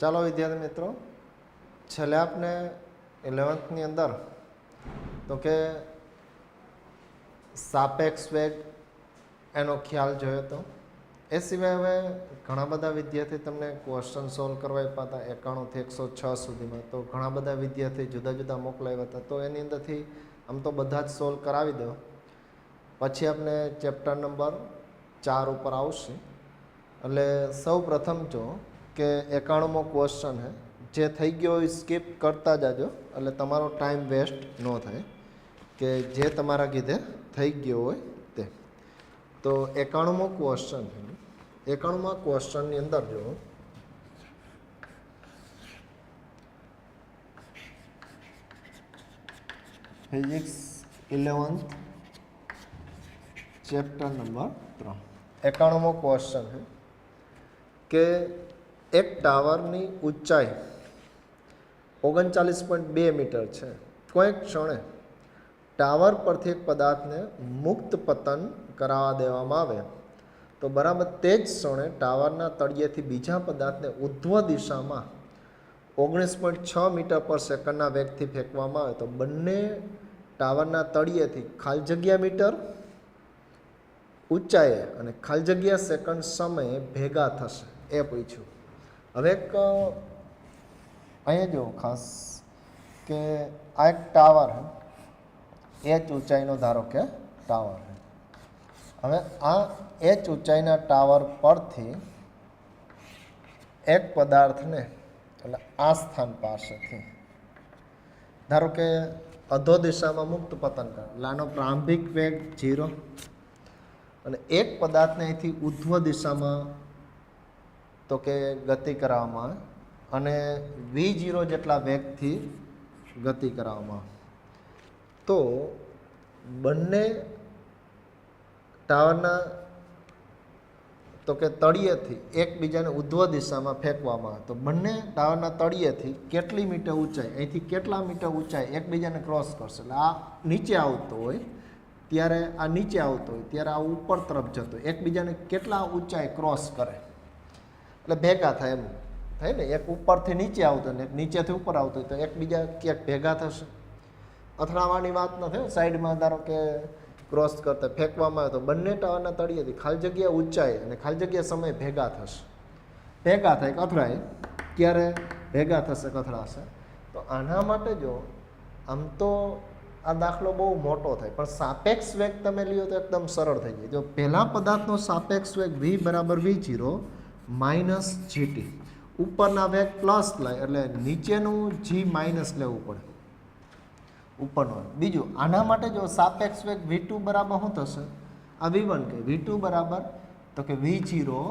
ચાલો વિદ્યાર્થી મિત્રો, છેલ્લે આપણે 11th અંદર તો કે સાપેક્ષ વેગ એનો ખ્યાલ જોયો હતો. એ સિવાય હવે ઘણા બધા વિદ્યાર્થી તમને ક્વેશ્ચન સોલ્વ કરવા આપ્યા હતા 91 થી 106 સુધીમાં. તો ઘણા બધા વિદ્યાર્થી જુદા જુદા મોકલાવ્યા હતા. તો એની અંદરથી આમ તો બધા જ સોલ્વ કરાવી દો. પછી આપણે ચેપ્ટર નંબર 4 ઉપર આવશે. એટલે સૌ પ્રથમ જો કે 91મો ક્વેશ્ચન હે, જે થઈ ગયો હોય સ્કીપ કરતા જાજો, એટલે તમારો ટાઈમ વેસ્ટ ન થાય, કે જે તમારા કીધે થઈ ગયો હોય તે. તો 91મો ક્વેશ્ચન છે. 91મા ક્વેશ્ચનની અંદર જો ફિઝિક્સ 11th ચેપ્ટર નંબર 3 91મો ક્વેશ્ચન છે કે એક ટાવરની ઊંચાઈ 39.2 મીટર છે. કોઈક ક્ષણે ટાવર પરથી એક પદાર્થને મુક્ત પતન કરાવવા દેવામાં આવે તો બરાબર તે જ ક્ષણે ટાવરના તળિયેથી બીજા પદાર્થને ઉધ્વ દિશામાં 19.6 મીટર પર સેકન્ડના વેગથી ફેંકવામાં આવે તો બંને ટાવરના તળિયેથી ખાલી જગ્યા મીટર ઊંચાઈએ અને ખાલી જગ્યા સેકન્ડ સમયે ભેગા થશે. એ પૂછ્યું. હવે એક અહીંયા જો ખાસ કે આ એક ટાવર એ જ ઊંચાઈનો ધારો કે ટાવર. હવે આ એ જ ઊંચાઈના ટાવર પરથી એક પદાર્થને એટલે આ સ્થાન પાસેથી ધારો કે અધો દિશામાં મુક્ત પતન કરે, એટલે આનો પ્રારંભિક વેગ 0 અને એક પદાર્થને અહીંથી ઉધ્વ દિશામાં તો કે ગતિ કરાવવામાં અને v0 જેટલા વેગથી ગતિ કરાવવામાં. તો બંને ટાવરના તો કે તળિયેથી એકબીજાને ઉધ્વ દિશામાં ફેંકવામાં આવે તો બંને ટાવરના તળિયેથી કેટલી મીટર ઊંચાઈ, અહીંથી કેટલા મીટર ઊંચાઈ એકબીજાને ક્રોસ કરશે. એટલે આ નીચે આવતો હોય ત્યારે આ નીચે આવતો હોય ત્યારે આ ઉપર તરફ જતો હોય, એકબીજાને કેટલા ઊંચાઈ ક્રોસ કરે એટલે ભેગા થાય. એમ થાય ને, એક ઉપરથી નીચે આવતો ને એક નીચેથી ઉપર આવતો હોય તો એકબીજા ક્યાંક ભેગા થશે. અથડાવાની વાત ન થાય, સાઈડમાં ધારો કે ક્રોસ કરતા ફેંકવામાં આવે તો બંને ટાવરના તળિયેથી ખાલી જગ્યા ઊંચાઈ અને ખાલી જગ્યા સમય ભેગા થશે. ભેગા થાય કે અથડાય, ક્યારે ભેગા થશે કે અથડાશે. તો આના માટે જો આમ તો આ દાખલો બહુ મોટો થાય, પણ સાપેક્ષ વેગ તમે લ્યો તો એકદમ સરળ થઈ જાય. જો પહેલા પદાર્થનો સાપેક્ષ વેગ v બરાબર v0 માઇનસ gt, ઉપરના વેગ પ્લસ લાય એટલે નીચેનું g માઇનસ લેવું પડે ઉપરનો. બીજું આના માટે જો સાપેક્ષ વેગ v2 બરાબર શું થશે, આ v1 કે v2 બરાબર તો કે v0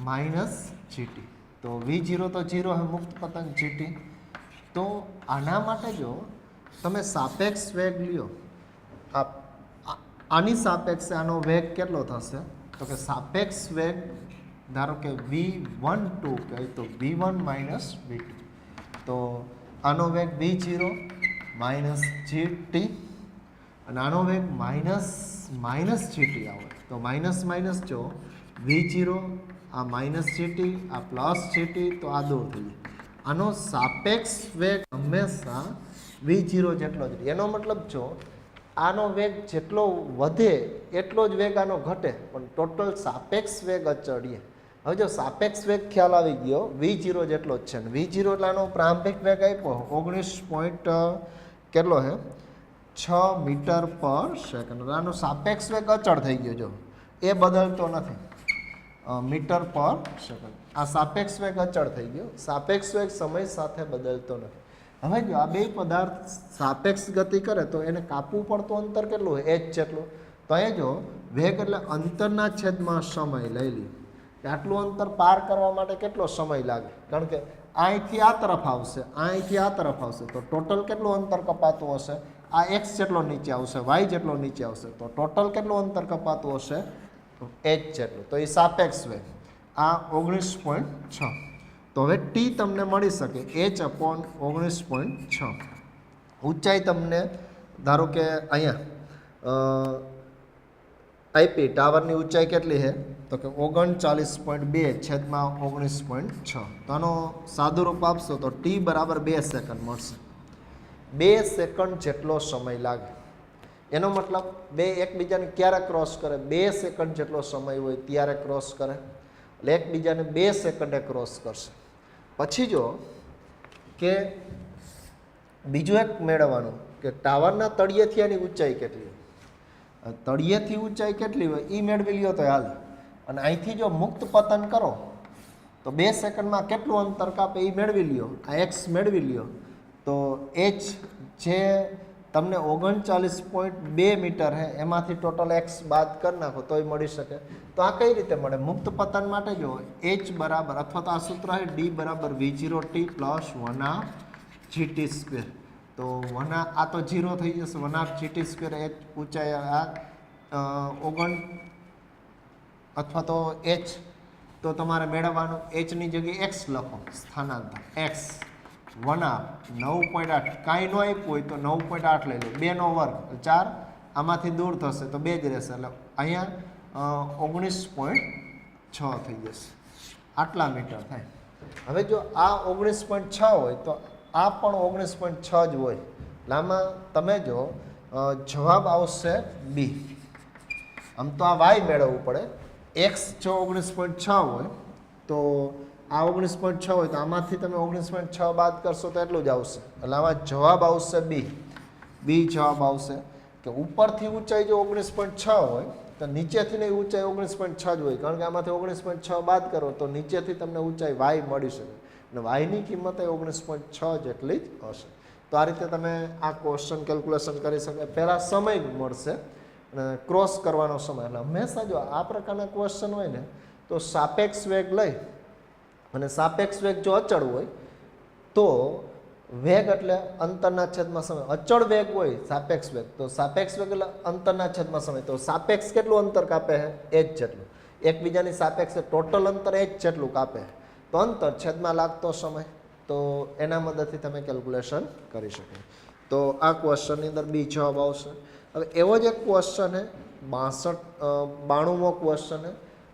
માઇનસ gt. તો v0 તો 0 હે, મુક્ત પતન gt. તો આના માટે જો તમે સાપેક્ષ વેગ લ્યો, આની સાપેક્ષે આનો વેગ કેટલો થશે તો કે સાપેક્ષ વેગ ધારો કે v12 કહે તો v1 માઇનસ v2. તો આનો વેગ v0 માઇનસ gt અને આનો વેગ માઇનસ gt આવે તો માઇનસ માઇનસ જો v0 આ માઇનસ gt આ પ્લસ gt તો આ દૂર થઈ જાય. આનો સાપેક્ષ વેગ હંમેશા v0 જેટલો જ. એનો મતલબ જો આનો વેગ જેટલો વધે એટલો જ વેગ આનો ઘટે, પણ ટોટલ સાપેક્ષ વેગ અચળ રહે. હવે જો સાપેક્ષ વેગ ખ્યાલ આવી ગયો, v0 જેટલો જ છે ને v0 એટલે આનો પ્રારંભિક વેગ આપ્યો 19 કેટલો છે 6 મીટર પર સેકન્ડ. આનો સાપેક્ષ વેગ અચળ થઈ ગયો, જો એ બદલતો નથી, મીટર પર સેકન્ડ. આ સાપેક્ષ વેગ અચળ થઈ ગયો, સાપેક્ષ વેગ સમય સાથે બદલતો નથી. હવે જો આ બે પદાર્થ સાપેક્ષ ગતિ કરે તો એને કાપવું પડતું અંતર કેટલું હોય, h જેટલું. તો અહીંયા જો વેગ એટલે અંતરના છેદમાં સમય લઈ લ્યો, આટલું અંતર પાર કરવા માટે કેટલો સમય લાગે, કારણ કે અહીંથી આ તરફ આવશે, અહીંથી આ તરફ આવશે, તો ટોટલ કેટલું અંતર કપાતું હશે, આ x જેટલો નીચે આવશે, y જેટલો નીચે આવશે, તો ટોટલ કેટલું અંતર કપાતું હશે તો h જેટલું. તો એ સાપેક્ષ વેગ આ 19.6. તો હવે t તમને મળી શકે h/19.6. ઊંચાઈ તમને ધારો કે અહીંયા આપી ટાવરની ઊંચાઈ કેટલી છે તો કે 39.2 છેદમાં 19.6 તો આનો સાદું રૂપ આપશો તો t બરાબર 2 સેકન્ડ મળશે. 2 સેકન્ડ જેટલો સમય લાગે એનો મતલબ બે એકબીજાને ક્યારે ક્રોસ કરે 2 સેકન્ડ જેટલો સમય હોય ત્યારે ક્રોસ કરે એટલે એકબીજાને 2 સેકન્ડે ક્રોસ કરશે. પછી જો કે બીજું એક મેળવવાનું કે ટાવરના તળિયેથી એની ઊંચાઈ કેટલી હોય. તળિયેથી ઊંચાઈ કેટલી હોય એ મેળવી લ્યો તો હાલ અને અહીંથી જો મુક્ત પતન કરો તો 2 સેકન્ડમાં કેટલું અંતર કાપે એ મેળવી લ્યો. આ એક્સ મેળવી લ્યો તો એચ જે તમને 39.2 મીટર છે એમાંથી ટોટલ એક્સ બાદ કરી નાખો તોય મળી શકે. તો આ કઈ રીતે મળે મુક્ત પતન માટે જો એચ બરાબર અથવા તો આ સૂત્ર છે ડી બરાબર v0t પ્લસ 1/gt². તો આ તો 0 થઈ જશે 1/gt² એચ ઊંચાઈ આ અથવા તો એચ તો તમારે મેળવવાનું એચની જગ્યાએ એક્સ લખો સ્થાનાંતર એક્સ 9.8 કાંઈ ન આપ્યું હોય તો 9.8 લઈ લો 2 નો વર્ગ 4 આમાંથી દૂર થશે તો 2 જ રહેશે એટલે અહીંયા 19.6 થઈ જશે આટલા મીટર થાય. હવે જો આ 19.6 હોય તો આ પણ 19.6 જ હોય એટલે આમાં તમે જો જવાબ આવશે બી. આમ તો આ વાય મેળવવું પડે એક્સ જો 19.6 હોય તો આ 19.6 હોય તો આમાંથી તમે 19.6 બાદ કરશો તો એટલું જ આવશે એટલે આમાં જવાબ આવશે બી જવાબ આવશે કે ઉપરથી ઊંચાઈ જો 19.6 હોય તો નીચેથી ઊંચાઈ 19.6 જ હોય કારણ કે આમાંથી 19.6 બાદ કરો તો નીચેથી તમને ઊંચાઈ વાય મળી શકે અને વાયની કિંમત એ 19.6 જેટલી જ હશે. તો આ રીતે તમે આ ક્વેશ્ચન કેલ્ક્યુલેશન કરી શકે. પહેલાં સમય મળશે અને ક્રોસ કરવાનો સમય એટલે હંમેશા જો આ પ્રકારના ક્વેશ્ચન હોય ને તો સાપેક્ષ વેગ લઈ અને સાપેક્ષ વેગ જો અચળ હોય તો વેગ એટલે અંતરના છેદમાં સમય. અચળ વેગ હોય સાપેક્ષ વેગ તો સાપેક્ષ વેગ એટલે અંતરના છેદમાં સમય. તો સાપેક્ષ કેટલું અંતર કાપે છે એ જ જેટલું એકબીજાની સાપેક્ષ ટોટલ અંતર એ જ જેટલું કાપે તો અંતર છેદમાં લાગતો સમય તો એના મદદથી તમે કેલ્ક્યુલેશન કરી શકો. તો આ ક્વેશ્ચનની અંદર બી જવાબ આવશે. હવે એવો જ એક ક્વેશ્ચન છે 92મો ક્વેશ્ચન છે.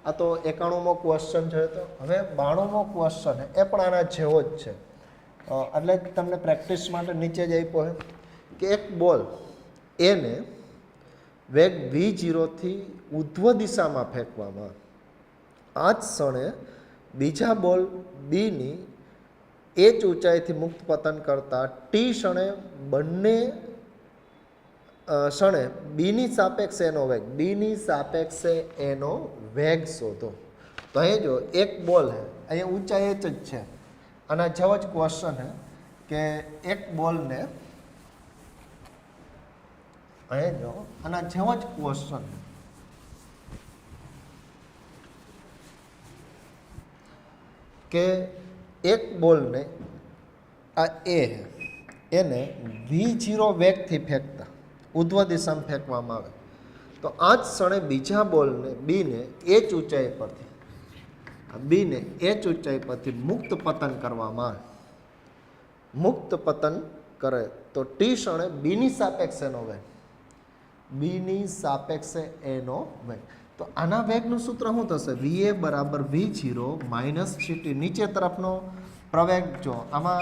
આ તો 91મો ક્વેશ્ચન છે. તો હવે 92મો ક્વેશ્ચન એ પણ આના જેવો જ છે એટલે તમને પ્રેક્ટિસ માટે નીચે જ આપ્યો છે કે એક બોલ એને વેગ v0થી ઉધ્વ દિશામાં ફેંકવામાં આ જ ક્ષણે બીજા બોલ બીની એ જ ઊંચાઈથી મુક્ત પતન કરતા ટી ક્ષણે બંને ક્ષણે બીની સાપેક્ષે એનો વેગ શોધો. તો અહીં જો એક બોલ છે અહીંયા ઊંચાઈ એચ જ છે આના જેવો જ ક્વેશ્ચન છે કે એક બોલને અહીંયા જો આના જેવો જ ક્વેશ્ચન કે એક બોલને આ એને v0 વેગથી ફેંકતા ઉધ્વ દિશામાં ફેંકવામાં આવે તો આ જ ક્ષણે બીજા બોલને બીને એ જ ઊંચાઈ પરથી મુક્ત પતન કરવામાં આવે. મુક્ત પતન કરે તો ટી ક્ષણે બીની સાપેક્ષે એનો વેગ. તો આના વેગનું સૂત્ર શું થશે va બરાબર v0 માઇનસ gt. નીચે તરફનો પ્રવેગ જો આમાં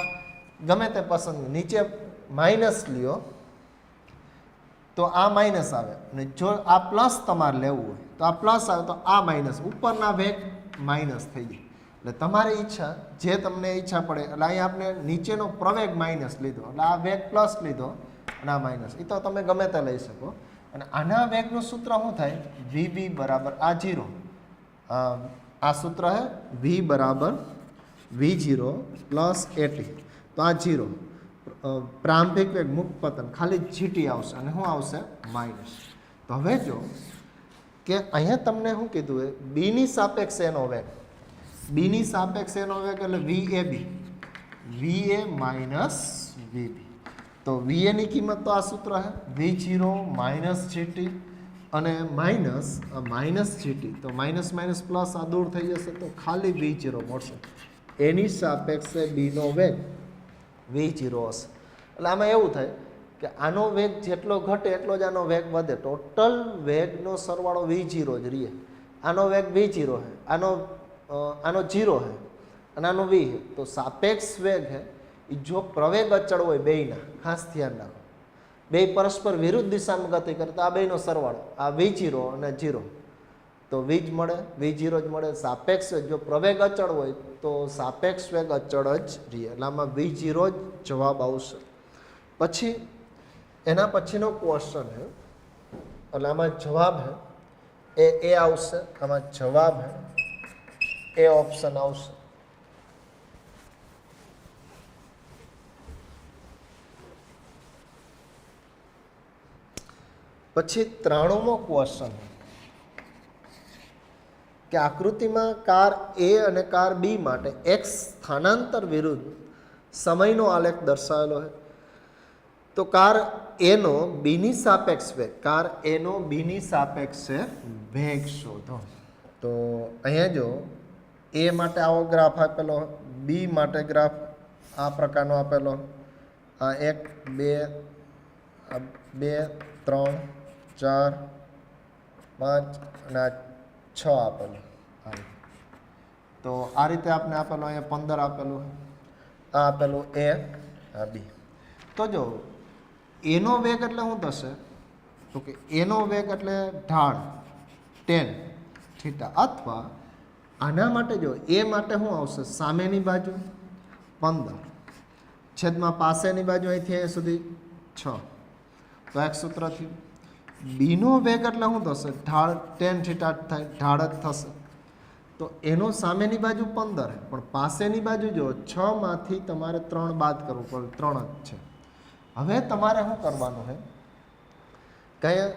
ગમે તે પસંદ નીચે માઇનસ લ્યો તો આ માઇનસ આવે અને જો આ પ્લસ તમારે લેવું હોય તો આ પ્લસ આવે તો આ માઇનસ ઉપરના વેગ માઇનસ થઈ જાય. એટલે તમારી ઈચ્છા જે તમને ઈચ્છા પડે એટલે અહીંયા આપણે નીચેનો પ્રવેગ માઇનસ લીધો એટલે આ વેગ પ્લસ લીધો અને આ માઇનસ એ તો તમે ગમે તે લઈ શકો. અને આના વેગનું સૂત્ર શું થાય vb બરાબર આ 0 આ સૂત્ર છે v બરાબર v0 પ્લસ at તો આ 0 પ્રારંભિક વેગ મુક્ત પતન ખાલી gt આવશે અને શું આવશે માઇનસ. તો હવે જો કે અહીંયા તમને શું કીધું એ બીની સાપેક્ષે એનો વેગ એટલે va માઇનસ vb. તો va ની કિંમત તો આ સૂત્ર છે v0 માઇનસ gt અને માઇનસ gt તો માઇનસ પ્લસ આ દૂર થઈ જશે તો ખાલી v0 મળશે. એની સાપેક્ષે b નો વેગ v0 હશે. એટલે આમાં એવું થાય કે આનો વેગ જેટલો ઘટે એટલો જ આનો વેગ વધે. ટોટલ વેગનો સરવાળો v0 જ રહીએ. આનો વેગ v0 છે, આનો 0 છે અને આનો v છે. તો સાપેક્ષ વેગ છે એ જો પ્રવેગ અચળ હોય બેયના, ખાસ ધ્યાન રાખો, બે પરસ્પર વિરુદ્ધ દિશામાં ગતિ કરે તો આ બેયનો સરવાળો, આ v0 અને 0, તો v જ મળે, v0 જ મળે. સાપેક્ષ વેગ જો પ્રવેગ અચળ હોય તો સાપેક્ષ વેગ અચળ જ રહીએ, એટલે આમાં v0 જ જવાબ આવશે. પછી એના પછીનો ક્વેશ્ચન છે, એટલે આમાં જવાબ છે એ આવશે, આમાં જવાબ છે એ ઓપ્શન આવશે. પછી 93મો ક્વેશ્ચન કે આકૃતિમાં કાર એ અને કાર બી માટે એક્સ સ્થાનાંતર વિરુદ્ધ સમયનો આલેખ દર્શાવેલો છે. તો કાર એનો બીની સાપેક્ષ વેગ, કાર એનો બીની સાપેક્ષે વેગ શોધો. તો અહીંયા જો એ માટે આવો ગ્રાફ આપેલો, બી માટે ગ્રાફ આ પ્રકારનો આપેલો, આ 1 2 2 3 4 5 અને આ 6 આપેલું. તો આ રીતે આપણે આપેલું, અહીંયા 15 આપેલું, આ આપેલું એ, આ બી. તો જો એનો વેગ એટલે શું થશે, તો કે એનો વેગ એટલે ઢાળ tan થીટા, અથવા આના માટે જો એ માટે શું આવશે, સામેની બાજુ 15 છેદમાં પાસેની બાજુ અહીંથી અહીંયા સુધી 6, તો એક સૂત્ર થયું. બીનો વેગ એટલે શું થશે, ઢાળ tan થીટા થાય, ઢાળ જ થશે. તો એનો સામેની બાજુ 15 પણ પાસેની બાજુ જો 6 માંથી તમારે 3 બાદ કરવું પડે, 3 જ છે. હવે તમારે શું કરવાનું છે, કયા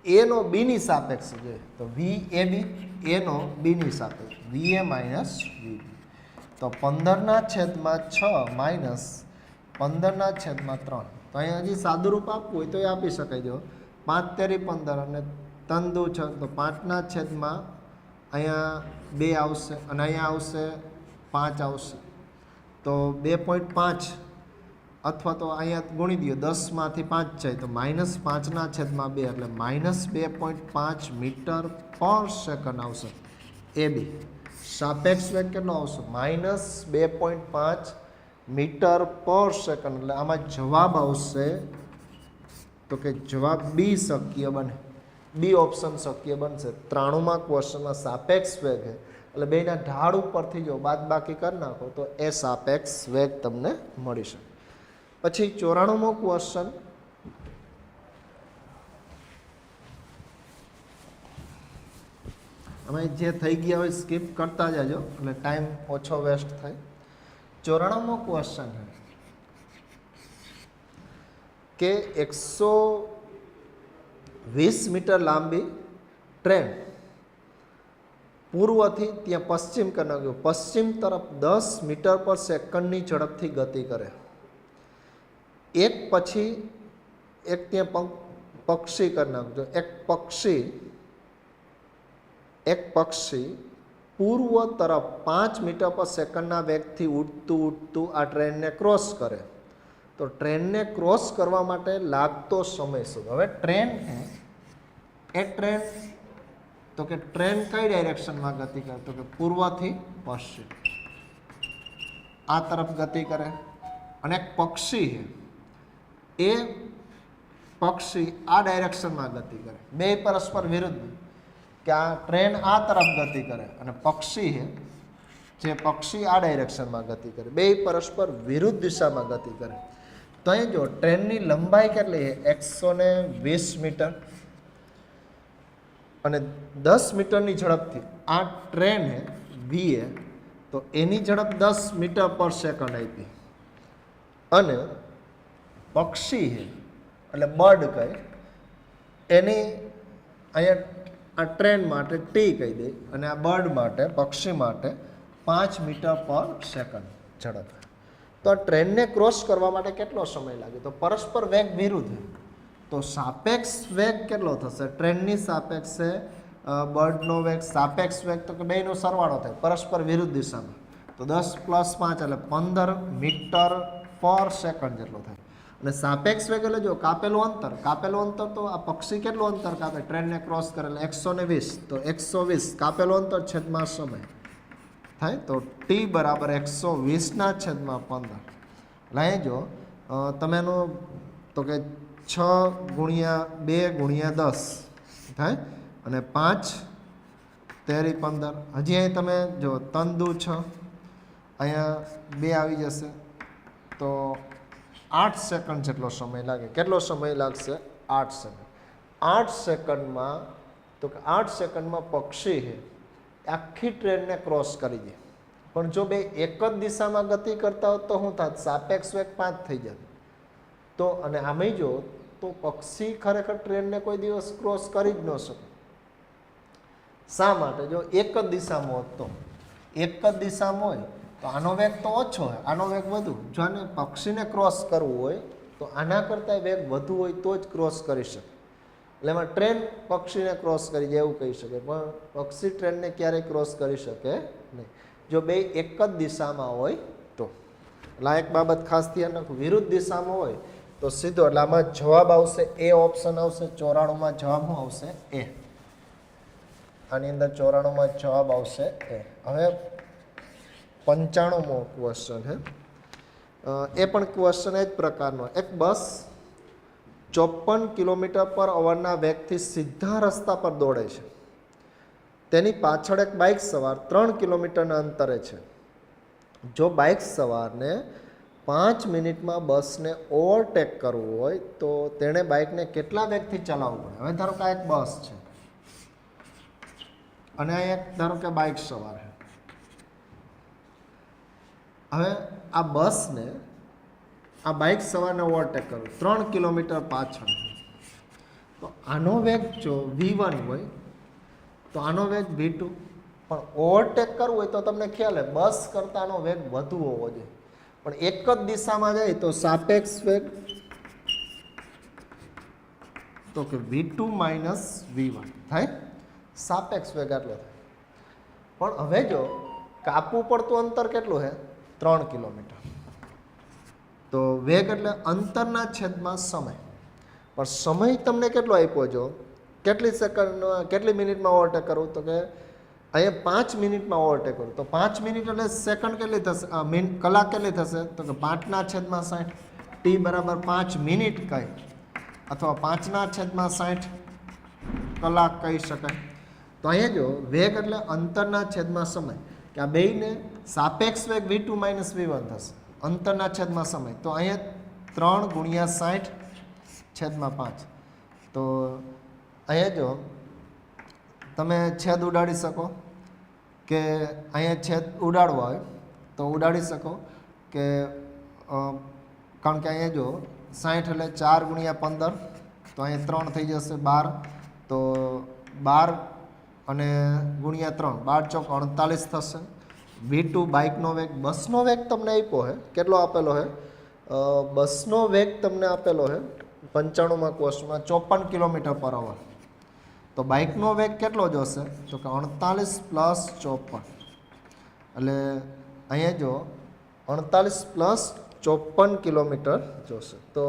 એનો બીની સાપેક્ષ જોઈએ, તો વી એ બી એનો બીની સાપેક્ષ વીએ માઇનસ વીબી. તો 15/6 માઇનસ 15/3. તો અહીંયા હજી સાદુરૂપ આપવું હોય તો એ આપી શકાય. જો 5 તેરી 15 અને 3 દુ 6, તો 5/, અહીંયા 2 આવશે અને અહીંયા આવશે 5 આવશે, તો 2.5 અથવા તો અહીંયા ગુણી દો, 10 માંથી 5 જાય તો -5/2 એટલે -2.5 મીટર પર સેકન્ડ આવશે. એ બી સાપેક્ષ વેગ કેટલો આવશે, -2.5 મીટર પર સેકન્ડ. એટલે આમાં જવાબ આવશે, તો કે જવાબ બી શક્ય બને, બી ઓપ્શન શક્ય બનશે. 93માં ક્વેશ્ચનમાં સાપેક્ષ વેગ છે એટલે બેના ઢાળ ઉપરથી જો બાદ બાકી કરી નાખો તો એ સાપેક્ષ વેગ તમને મળી શકે. પછી 94મો ક્વેશ્ચન, અમે જે થઈ ગયા હોય સ્કીપ કરતા જાજો એટલે ટાઈમ ઓછો વેસ્ટ થાય. 94મો ક્વેશ્ચન કે 120 મીટર લાંબી ટ્રેન પૂર્વથી ત્યાં પશ્ચિમ કરી નાખ્યું, પશ્ચિમ તરફ 10 મીટર પર સેકન્ડની ઝડપથી ગતિ કરે. એક પછી એક ત્યાં પક્ષી કરી નાખજો, એક પક્ષી પૂર્વ તરફ 5 મીટર પર સેકન્ડના વેગથી ઉડતું આ ટ્રેનને ક્રોસ કરે. તો ટ્રેનને ક્રોસ કરવા માટે લાગતો સમય શું? હવે ટ્રેન તો કે ટ્રેન કઈ ડાયરેક્શનમાં ગતિ કરે, તો કે પૂર્વથી પશ્ચિમ આ તરફ ગતિ કરે. અને એક પક્ષી એ પક્ષી આ ડાયરેક્શનમાં ગતિ કરે. બે પરસ્પર વિરુદ્ધ, કે આ ટ્રેન આ તરફ ગતિ કરે અને પક્ષી જે પક્ષી આ ડાયરેક્શનમાં ગતિ કરે, બે પરસ્પર વિરુદ્ધ દિશામાં ગતિ કરે. તો અહીં જો ટ્રેનની લંબાઈ કેટલી છે, 120 મીટર અને 10 મીટરની ઝડપથી આ ટ્રેન વી તો એની ઝડપ 10 મીટર પર સેકન્ડ આપી. અને પક્ષી એટલે બર્ડ કહે, એની અહીંયા આ ટ્રેન માટે ટી કહી દે અને આ બર્ડ માટે, પક્ષી માટે 5 મીટર પર સેકન્ડ ઝડપ. તો આ ટ્રેનને ક્રોસ કરવા માટે કેટલો સમય લાગે? તો પરસ્પર વેગ વિરુદ્ધ, તો સાપેક્ષ વેગ કેટલો થશે? ટ્રેનની સાપેક્ષે બર્ડનો વેગ, સાપેક્ષ વેગ તો કે બેનો સરવાળો થાય પરસ્પર વિરુદ્ધ દિશામાં. તો 10 + 5 એટલે 15 મીટર પર સેકન્ડ જેટલો થાય. અને સાપેક્ષ વેગ એટલે જો કાપેલું અંતર તો આ પક્ષી કેટલું અંતર કાપે ટ્રેનને ક્રોસ કરે એટલે 120, તો 120 કાપેલું અંતર છેદમાં સમય થાય તો t બરાબર 120 છેદમાં 15. એટલે અહીં જો તમે એનું તો કે 6 ગુણ્યા 2 ગુણ્યા 10 થાય અને 5 તેરી 15. હજી અહીં તમે જો 3 દુ 6 અહીંયા 2 આવી જશે તો 8 સેકન્ડ જેટલો સમય લાગે. કેટલો સમય લાગશે? 8 સેકન્ડ. 8 સેકન્ડમાં તો કે 8 સેકન્ડમાં પક્ષી છે આખી ટ્રેનને ક્રોસ કરી દે. પણ જો બે એક જ દિશામાં ગતિ કરતા હોત તો શું થાત? સાપેક્ષ વેગ 5 થઈ જાય. તો અને આમેય જો તો પક્ષી ખરેખર ટ્રેનને કોઈ દિવસ ક્રોસ કરી જ ન શકે. શા માટે? જો એક જ દિશામાં હોત તો એક જ દિશામાં હોય તો આનો વેગ તો ઓછો હોય, આનો વેગ વધુ. જો આને પક્ષીને ક્રોસ કરવું હોય તો આના કરતાં વેગ વધુ હોય તો જ ક્રોસ કરી શકે. એટલે એમાં ટ્રેન પક્ષીને ક્રોસ કરી જાય એવું કહી શકે, પણ પક્ષી ટ્રેનને ક્યારેય ક્રોસ કરી શકે નહીં જો બે એક જ દિશામાં હોય તો. એટલે આ એક બાબત ખાસ ધ્યાન રાખવું. વિરુદ્ધ દિશામાં હોય તો સીધો, એટલે આમાં જવાબ આવશે એ ઓપ્શન આવશે. 94માં જવાબ શું આવશે? એ. આની અંદર 94માં જવાબ આવશે એ. હવે 95મો ક્વેશ્ચન છે. એ પણ ક્વેશ્ચન એ જ પ્રકારનો. એક બસ 54 કિલોમીટર પર અવરના વેગથી સીધા રસ્તા પર દોડે છે. તેની પાછળ એક બાઇક સવાર 3 કિલોમીટરના અંતરે છે. જો બાઇક સવારને 5 મિનિટમાં બસને ઓવરટેક કરવું હોય તો તેણે બાઇકને કેટલા વેગથી ચલાવવું પડે? હવે ધારો કે આ એક બસ છે અને આ એક ધારો કે બાઇક સવાર છે. હવે આ બસને આ બાઇક સવારને ઓવરટેક કરવું 3 કિલોમીટર પાછળ, તો આનો વેગ જો v1 હોય તો આનો વેગ v2. પણ ઓવરટેક કરવું હોય તો તમને ખ્યાલ હે બસ કરતાં આનો વેગ વધુ હોવો જોઈએ. પણ એક જ દિશામાં જાય તો સાપેક્ષ વેગ તો કે v2 માઇનસ v1 થાય. સાપેક્ષ વેગ આટલો થાય. પણ હવે જો કાપવું પડતું અંતર કેટલું છે? 3 કિલોમીટર. તો વેગ એટલે અંતરના છેદમાં સમય. પણ સમય તમને કેટલો આપ્યો? જો કેટલી સેકન્ડ કેટલી મિનિટમાં ઓવરટેક કરવું? તો કે અહીંયા 5 મિનિટમાં ઓવરટેક કરવું. તો 5 મિનિટ એટલે સેકન્ડ કેટલી થશે? કલાક કેટલી થશે? તો કે 5/60. t બરાબર 5 મિનિટ કહી અથવા 5/60 કલાક કહી શકાય. તો અહીંયા જો વેગ એટલે અંતરના છેદમાં સમય, કે આ બેયને સાપેક્ષ વેગ v2 માઇનસ v1 થશે અંતરના છેદમાં સમય. તો અહીંયા 3 ગુણ્યા 60 છેદમાં 5. તો અહીંયા જો તમે છેદ ઉડાડી શકો કે અહીંયા છેદ ઉડાડવા હોય તો ઉડાડી શકો કે કારણ કે અહીંયા જો 60 એટલે 4 ગુણ્યા 15, તો અહીંયા 3 થઈ જશે 12. તો 12 અને ગુણ્યા 3 12 ચોક 48 થશે. v2 બાઇકનો વેગ, બસનો વેગ તમને આપ્યો છે કેટલો આપેલો છે? બસનો વેગ તમને આપેલો છે 95માં ક્વેશ્ચનમાં 54 કિલોમીટર પર અવર. તો બાઇકનો વેગ કેટલો જોશે? તો કે 48 પ્લસ 54. એટલે અહીંયા જો 48 પ્લસ 54 કિલોમીટર જોશે. તો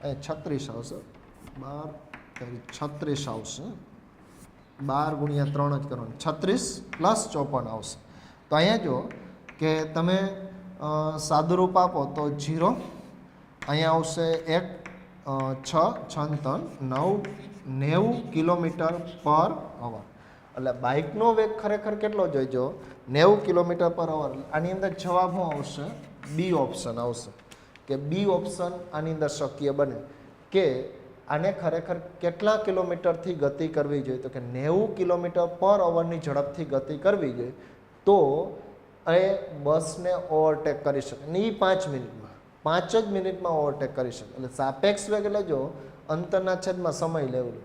અહીં 36 આવશે. 36 આવશે. 12 ગુણ્યા 3 જ કરવાનું. 36 પ્લસ 54 આવશે. તો અહીંયા જો કે તમે સાદુરૂપ આપો તો 0, અહીંયા આવશે 1, 6, 6, 3, 9, 90 કિલોમીટર પર અવર. એટલે બાઇકનો વેગ ખરેખર કેટલો જોઈજો? 90 કિલોમીટર પર અવર. આની અંદર જવાબ શું આવશે? બી ઓપ્શન આવશે. કે બી ઓપ્શન આની અંદર શક્ય બને કે આને ખરેખર કેટલા કિલોમીટરથી ગતિ કરવી જોઈએ? તો કે 90 કિલોમીટર પર અવરની ઝડપથી ગતિ કરવી જોઈએ તો એ બસને ઓવરટેક કરી શકે. ને એ 5 મિનિટમાં, 5 જ મિનિટમાં ઓવરટેક કરી શકે. એટલે સાપેક્ષ વેગ એટલે જો અંતરના છેદમાં સમય લેવું.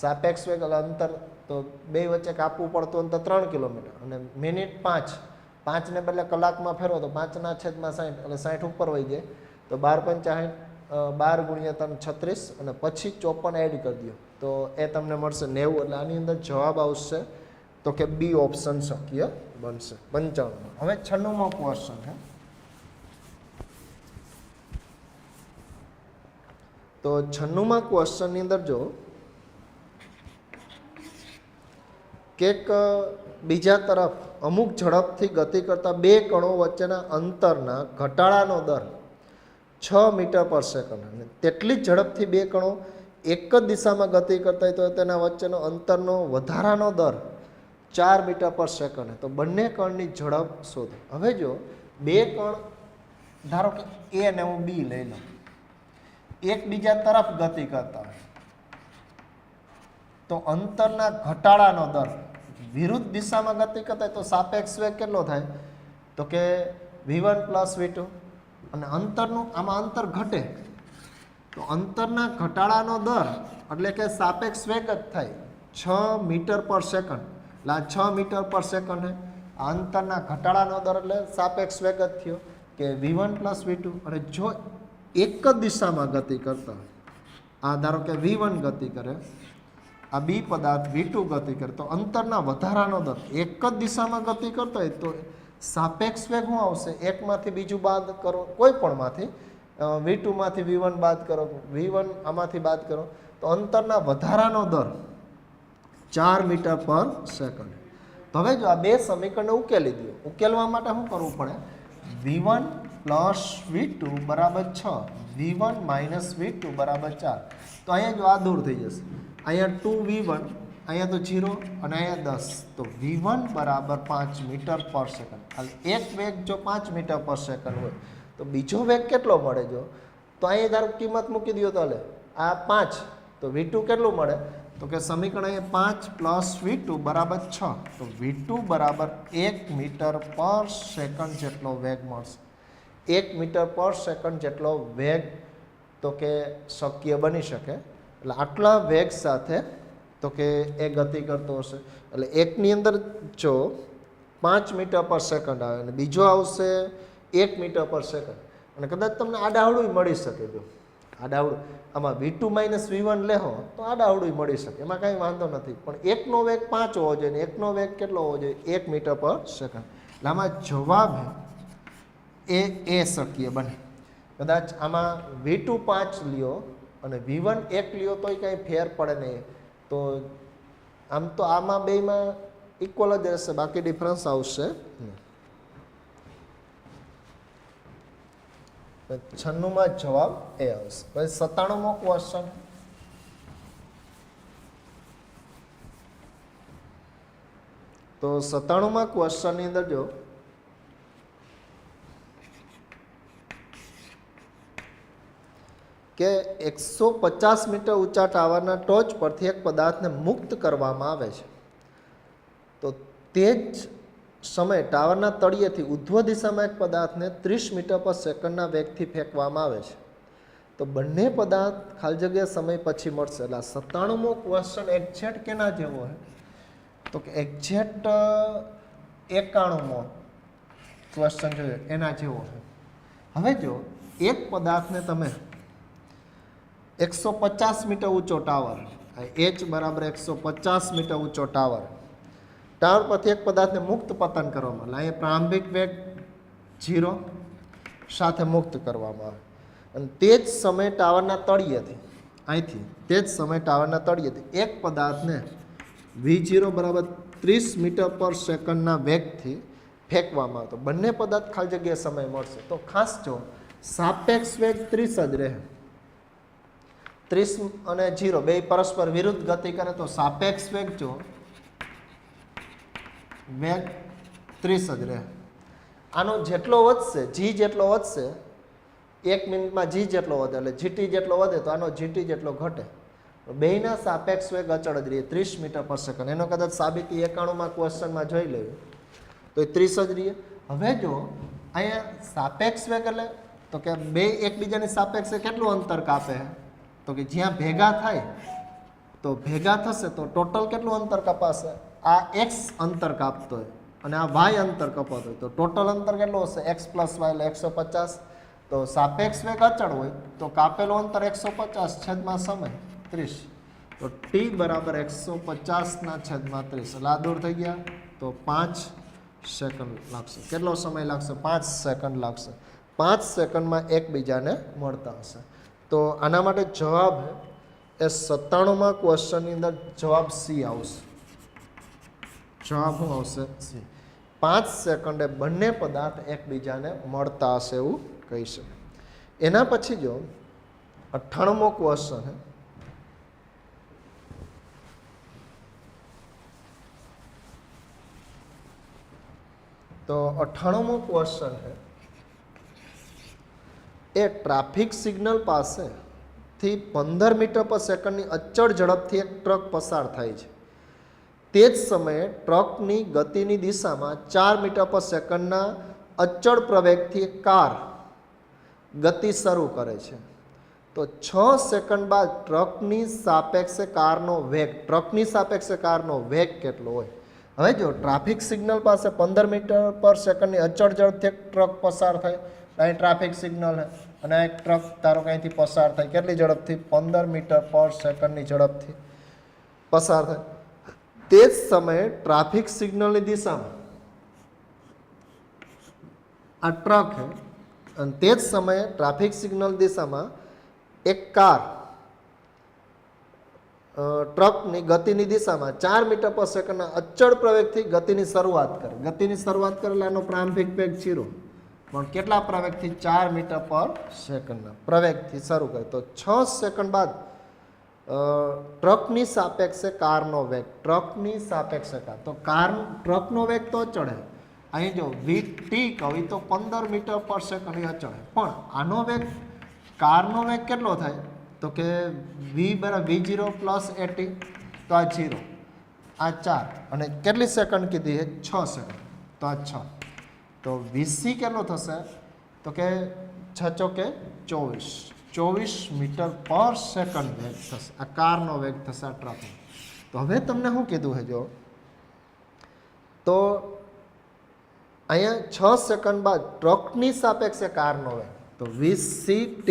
સાપેક્ષ વેગ એટલે અંતર, તો બે વચ્ચે કાપવું પડતું અંતર 3 કિલોમીટર અને મિનિટ 5. 5ને બદલે કલાકમાં ફેરવો તો 5/60 એટલે 60 ઉપર વહી જાય. તો 12×5 12 ગુણ્યા 3 36 અને પછી 54 એડ કરી દો તો એ તમને મળશે 90. એટલે આની અંદર જવાબ આવશે તો કે બી ઓપ્શન શક્ય બનશે 95. હવે 96મો ક્વેશ્ચન છે. તો 96મા ક્વેશ્ચનની અંદર જો કેક બીજા તરફ અમુક ઝડપથી ગતિ કરતા બે કણો વચ્ચેના અંતરના ઘટાડાનો દર 6 મીટર પર સેકન્ડ અને તેટલી જ ઝડપથી બે કણો એક જ દિશામાં ગતિ કરતા હોય તો તેના વચ્ચેનો અંતરનો વધારાનો દર 4 મીટર પર સેકન્ડ. તો બંને કણની ઝડપ શોધો. હવે જો બે કણ ધારો કે એ અને હું બી લઈ લઉં, એકબીજા તરફ ગતિ કરતા હોય તો અંતરના ઘટાડાનો દર વિરુદ્ધ દિશામાં ગતિ કરતા હોય તો સાપેક્ષ વેગ કેટલો થાય? તો કે v1 પ્લસ v2 અને અંતરનું આમાં અંતર ઘટે તો અંતરના ઘટાડાનો દર એટલે કે સાપેક્ષ વેગ જ થાય 6 મીટર પર સેકન્ડ. એટલે આ 6 મીટર પર સેકન્ડ છે. આ અંતરના ઘટાડાનો દર એટલે સાપેક્ષ વેગ જ થયો કે v1 પ્લસ v2. અને જો એક જ દિશામાં ગતિ કરતા હોય, આ ધારો કે v1 ગતિ કરે, આ બી પદાર્થ v2 ગતિ કરે, તો અંતરના વધારાનો દર એક જ દિશામાં ગતિ કરતો હોય તો સાપેક્ષ વેગ શું આવશે? એકમાંથી બીજું બાદ કરો, કોઈ પણમાંથી v2 માંથી v1 બાદ કરો, v1 આમાંથી બાદ કરો તો અંતરના વધારાનો દર 4 મીટર પર સેકન્ડ. તો હવે જો આ બે સમીકરણને ઉકેલી દો. ઉકેલવા માટે શું કરવું પડે? v1 પ્લસ v2 બરાબર 6, v1 માઇનસ v2 બરાબર 4. તો અહીંયા જો આ દૂર થઈ જશે, અહીંયા 2v1, અહીંયા તો 0 અને અહીંયા 10. તો v1 બરાબર 5 મીટર પર સેકન્ડ. એક વેગ જો 5 મીટર પર સેકન્ડ હોય તો બીજો વેગ કેટલો મળે? જો તો અહીંયા ધારો કિંમત મૂકી દો તો લે આ 5, તો v2 કેટલું મળે? તો કે સમીકરણ અહીંયા 5 પ્લસ v2 બરાબર 6. તો v2 બરાબર 1 મીટર પર સેકન્ડ જેટલો વેગ મળશે. 1 મીટર પર સેકન્ડ જેટલો વેગ તો કે શક્ય બની શકે. એટલે આટલા વેગ સાથે તો કે એ ગતિ કરતો હશે. એટલે એકની અંદર જો 5 મીટર પર સેકન્ડ આવે અને બીજો આવશે 1 મીટર પર સેકન્ડ અને કદાચ તમને આડાવડું મળી શકે. જો આડાવડું આમાં v2 માઇનસ v1 લેહો તો આડાવડું મળી શકે, એમાં કાંઈ વાંધો નથી. પણ એકનો વેગ 5 હોવો જોઈએ ને એકનો વેગ કેટલો હોવો જોઈએ? 1 મીટર પર સેકન્ડ. એટલે આમાં જવાબ એ શક્ય બને. કદાચ આમાં v2 5 લ્યો અને v1 1 લ્યો તોય કાંઈ ફેર પડે નહીં. તો આમ તો આમાં બેમાં ઇક્વલ જ રહેશે, બાકી ડિફરન્સ આવશે. 96માં જવાબ એ આવશે. પછી 97મો ક્વેશ્ચન. તો 97માં ક્વેશ્ચનની અંદર જો કે 150 મીટર ઊંચા ટાવરના ટોચ પરથી એક પદાર્થને મુક્ત કરવામાં આવે છે તો તે જ સમયે ટાવરના તળિયેથી ઉધ્વ દિશામાં એક પદાર્થને 30 મીટર પર સેકન્ડના વેગથી ફેંકવામાં આવે છે તો બંને પદાર્થ ખાલી જગ્યા સમય પછી મળશે. એટલે 97મો ક્વેશ્ચન એક્ઝેક્ટ કેના જેવો છે? તો કે એક્ઝેક્ટ 91મો ક્વેશ્ચન જોઈએ એના જેવો છે. હવે જો એક પદાર્થને તમે 150 મીટર ઊંચો ટાવર, h બરાબર 150 મીટર ઊંચો ટાવર પરથી એક પદાર્થને મુક્ત પતન કરવામાં આવે. અહીંયા પ્રારંભિક વેગ 0 સાથે મુક્ત કરવામાં આવે અને તે જ સમયે ટાવરના તળિયેથી અહીંથી તે જ સમયે ટાવરના તળિયેથી એક પદાર્થને v0 બરાબર 30 મીટર પર સેકન્ડના વેગથી ફેંકવામાં આવે તો બંને પદાર્થ ખાલી જગ્યાએ સમય મળશે. તો ખાસ જો સાપેક્ષ વેગ 30 જ રહે, 30 અને 0 બે પરસ્પર વિરુદ્ધ ગતિ કરે તો સાપેક્ષ વેગ જો વેગ 30 જ રહે. આનો જેટલો વધશે g જેટલો વધશે 1 મિનિટમાં g જેટલો વધે એટલે gt જેટલો વધે તો આનો gt જેટલો ઘટે. બેયના સાપેક્ષ વેગ અચળ જ રહે 30 મીટર પર સેકન્ડ. એનો કદાચ સાબિતી 91માં ક્વેશ્ચનમાં જોઈ લેવું તો એ 30 જ રહે. હવે જો અહીંયા સાપેક્ષ વેગ એટલે તો કે બે એકબીજાની સાપેક્ષે કેટલું અંતર કાપે તો કે જ્યાં ભેગા થાય તો ભેગા થશે તો ટોટલ કેટલું અંતર કપાશે? આ x અંતર કાપતો હોય અને આ y અંતર કપાતો હોય તો ટોટલ અંતર કેટલું હશે? x પ્લસ y એટલે 150. તો સાપેક્ષ વેગ અચળ હોય તો કાપેલું અંતર 150 છેદમાં સમય 30. તો t બરાબર 150/30 એટલે આ દૂર થઈ ગયા તો 5 સેકન્ડ લાગશે. કેટલો સમય લાગશે? 5 સેકન્ડ લાગશે. 5 સેકન્ડમાં એકબીજાને મળતા હશે. તો આના માટે જવાબ એ 97માં ક્વેશ્ચનની અંદર જવાબ સી આવશે. જવાબ શું આવશે? સી. 5 સેકન્ડે બંને પદાર્થ એકબીજાને મળતા હશે એવું કહી શકે. એના પછી જો 98મો ક્વેશ્ચન હે. તો 98મો ક્વેશ્ચન है એ ટ્રાફિક સિગ્નલ પાસેથી 15 મીટર પર સેકન્ડની અચળ ઝડપથી એક ટ્રક પસાર થાય છે. તે જ સમયે ટ્રકની ગતિની દિશામાં 4 મીટર પર સેકન્ડના અચળ પ્રવેગથી એક કાર ગતિ શરૂ કરે છે. તો 6 સેકન્ડ બાદ ટ્રકની સાપેક્ષે કારનો વેગ કેટલો હોય? હવે જો ટ્રાફિક સિગ્નલ પાસે 15 મીટર પર સેકન્ડની અચળ ઝડપથી એક ટ્રક પસાર થાય. અહીં ટ્રાફિક સિગ્નલ છે અને એક ટ્રક તારો અહીંથી પસાર થાય. કેટલી ઝડપથી? 15 મીટર પર સેકન્ડની ઝડપથી પસાર થાય. તે જ સમયે ટ્રાફિક સિગ્નલની દિશામાં આ ટ્રક છે અને તે જ સમયે ટ્રાફિક સિગ્નલ દિશામાં એક કાર ટ્રકની ગતિની દિશામાં 4 મીટર પર સેકન્ડના અચળ પ્રવેગથી ગતિની શરૂઆત કરે. ગતિની શરૂઆત કરે એટલે આનો પ્રારંભિક વેગ 0, પણ કેટલા પ્રવેગથી? 4 મીટર પર સેકન્ડના પ્રવેગથી શરૂ કરે. તો 6 સેકન્ડ બાદ ટ્રકની સાપેક્ષે કારનો વેગ. ટ્રકની સાપેક્ષે કાર તો ટ્રકનો વેગ તો અચળ છે. અહીં જો vt કહું તો 15 મીટર પર સેકન્ડ અચળ છે, પણ આનો વેગ કારનો વેગ કેટલો થાય? તો કે v બરાબર v0 પ્લસ at, તો આ 0, આ 4 અને કેટલી સેકન્ડ કીધી છે? 6 સેકન્ડ, તો આ 6. તો vc કેટલો થશે? તો કે 6 ચોકે 24 મીટર પર સેકન્ડ વેગ થશે. આ કારનો વેગ થશે આ ટ્રકનો. તો હવે તમને શું કીધું છે જો? તો અહીંયા 6 સેકન્ડ બાદ ટ્રકની સાપેક્ષે કારનો વેગ, તો vct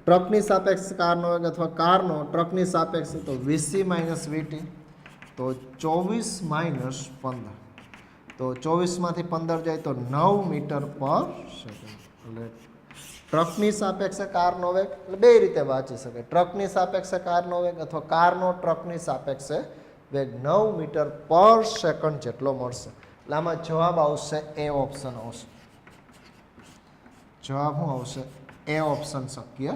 ટ્રકની સાપેક્ષે કારનો વેગ અથવા કારનો ટ્રકની સાપેક્ષે, તો vc માઇનસ vt, તો 24 - 15, તો 24માંથી 15 જાય તો 9 મીટર પર સેકન્ડ. એટલે ટ્રકની સાપેક્ષે કારનો વેગ એટલે બે રીતે વાંચી શકાય. ટ્રકની સાપેક્ષે કારનો વેગ અથવા કારનો ટ્રકની સાપેક્ષે વેગ 9 મીટર પર સેકન્ડ જેટલો મળશે. એટલે આમાં જવાબ આવશે એ ઓપ્શન આવશે. જવાબ શું આવશે? એ ઓપ્શન શક્ય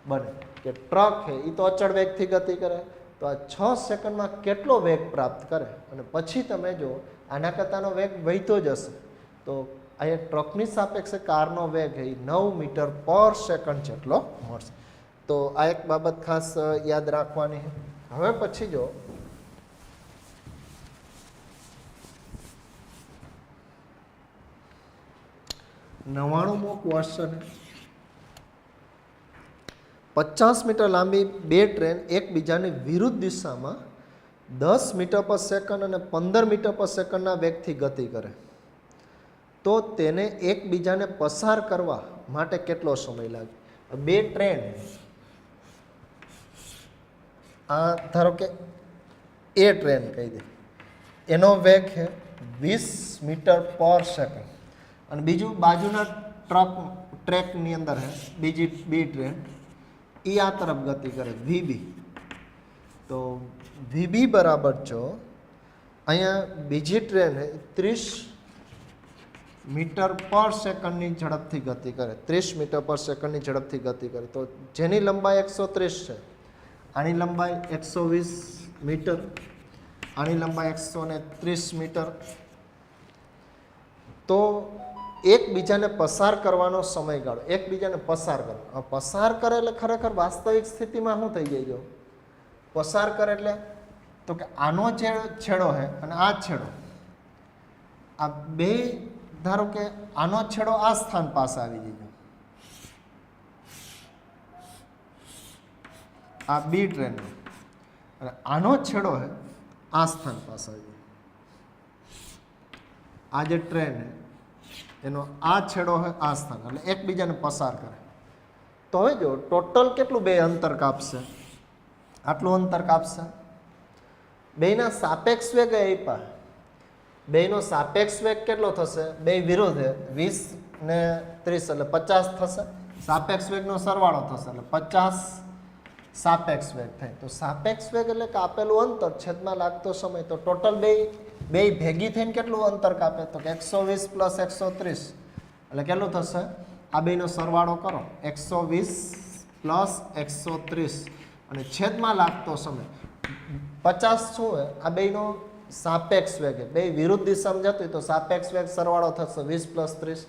બને કે ટ્રક છે એ તો અચળ વેગથી ગતિ કરે, તો આ 6 સેકન્ડમાં કેટલો વેગ પ્રાપ્ત કરે અને પછી તમે જો આના કરતાંનો વેગ વધતો જશે તો અહીંયા ટ્રકની સાપેક્ષે કારનો વેગ એ 9 મીટર પર સેકન્ડ જેટલો મળશે. તો આ એક બાબત ખાસ યાદ રાખવાની છે. હવે પછી જો નવ્વાણુંમો ક્વેશ્ચન, 50 મીટર લાંબી બે ટ્રેન એકબીજાની વિરુદ્ધ દિશામાં 10 મીટર પર સેકન્ડ અને 15 મીટર પર સેકન્ડના વેગથી ગતિ કરે તો તેને એકબીજાને પસાર કરવા માટે કેટલો સમય લાગે? બે ટ્રેન, આ ધારો કે એ ટ્રેન કહી દે, એનો વેગ છે 20 મીટર પર સેકન્ડ અને બીજું બાજુના ટ્રેકની અંદર છે બીજી બી ટ્રેન, એ આ તરફ ગતિ કરે વીબી. તો વીબી બરાબર જો અહીંયા બીજી ટ્રેન 30 મીટર પર સેકન્ડની ઝડપથી ગતિ કરે, 30 મીટર પર સેકન્ડની ઝડપથી ગતિ કરે, તો જેની લંબાઈ 130 છે, આની લંબાઈ 120 મીટર, આની લંબાઈ 130 મીટર. તો એકબીજાને પસાર કરવાનો સમયગાળો, એકબીજાને પસાર કરે, પસાર કરે એટલે ખરેખર વાસ્તવિક સ્થિતિમાં શું થઈ જાય? જો પસાર કરે એટલે તો કે આનો જે છેડો છે અને આ છેડો, આ બે ધારો કે આનો છેડો આ સ્થાન પાસે આવી જાય, આ બી ટ્રેન, અને આનો છેડો છે આ સ્થાન પાસે આવી જાય. આ જે ટ્રેન છે એનો આ છેડો છે આ સ્થાન, એટલે એકબીજાને પસાર કરે. તો હવે જો ટોટલ કેટલું બે અંતર કાપશે? આટલું અંતર કાપશે. બેયના સાપેક્ષ વેગ આપ્યા. બેયનો સાપેક્ષ વેગ કેટલો થશે? બે વિરુદ્ધ 20 ને 30 એટલે 50 થશે. સાપેક્ષ વેગનો સરવાળો થશે એટલે 50 સાપેક્ષ વેગ થાય. તો સાપેક્ષ વેગ એટલે કાપેલું અંતર છેદમાં લાગતો સમય. તો ટોટલ બે ભેગી થઈને કેટલું અંતર કાપે? તો કે 120 પ્લસ 130 એટલે કેટલું થશે? આ બેનો સરવાળો કરો. 120 પ્લસ 130 અને છેદમાં લાગતો સમય 50 શું હોય? આ બેનો સાપેક્ષ વેગ. બે વિરુદ્ધ દિશામાં જતું તો સાપેક્ષ વેગ સરવાળો થશે 20 પ્લસ 30.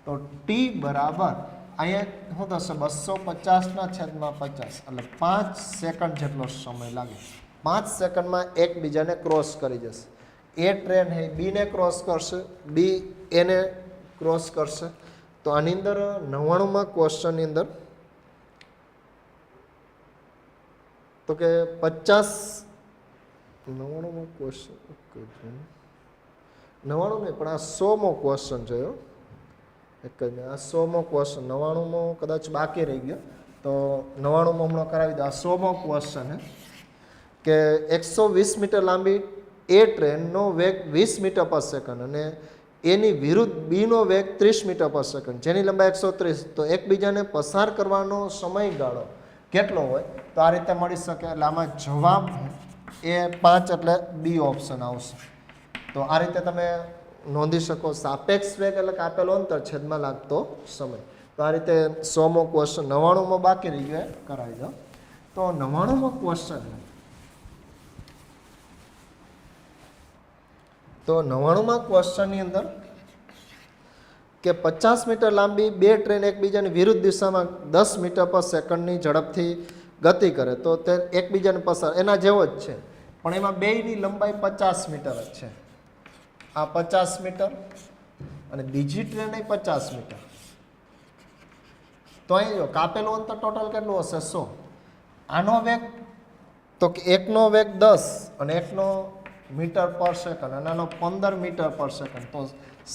તો ટી બરાબર અહીંયા શું થશે? 250 છેદમાં 50 એટલે 5 સેકન્ડ જેટલો સમય લાગે. 5 સેકન્ડમાં એકબીજાને ક્રોસ કરી જશે. એ ટ્રેન હે બીને ક્રોસ કરશે, બી એને ક્રોસ કરશે. તો આની અંદર 99માં ક્વેશ્ચનની અંદર તો કે 50 99મો ક્વેશ્ચન 99 નહીં પણ આ 100મો ક્વેશ્ચન છે. એક જ આ 100મો ક્વેશ્ચન. 99મો કદાચ બાકી રહી ગયો તો 99મો હમણાં કરાવી દો. આ 100મો ક્વેશ્ચન છે કે 120 મીટર લાંબી એ ટ્રેનનો વેગ 20 મીટર પર સેકન્ડ અને એની વિરુદ્ધ બીનો વેગ 30 મીટર પર સેકન્ડ, જેની લંબાઈ 130. તો એકબીજાને પસાર કરવાનો સમયગાળો કેટલો હોય? તો આ રીતે મળી શકે. એટલે આમાં જવાબ એ 5 એટલે બી ઓપ્શન આવશે. તો આ રીતે તમે નોંધી શકો. સાપેક્ષ વેગ એટલે કાપેલો અંતર છેદમાં લાગતો સમય. તો આ રીતે 100મો ક્વેશ્ચન. 99મો બાકી રહી ગયો કરાવી દો. તો 99મો ક્વેશ્ચન તો 99માં ક્વેશ્ચનની અંદર કે 50 મીટર લાંબી બે ટ્રેન એકબીજાની વિરુદ્ધ દિશામાં 10 મીટર પર સેકન્ડની ઝડપથી ગતિ કરે તો તે એકબીજાને પસાર એના જેવો જ છે, પણ એમાં બેયની લંબાઈ 50 મીટર જ છે. આ 50 મીટર અને બીજી ટ્રેન 50 મીટર. તો અહીં જો કાપેલું અંતર ટોટલ કેટલું હશે? 100. આનો વેગ તો કે એકનો વેગ 10 અને એકનો મીટર પર સેકન્ડ અને આનો 15 મીટર પર સેકન્ડ. તો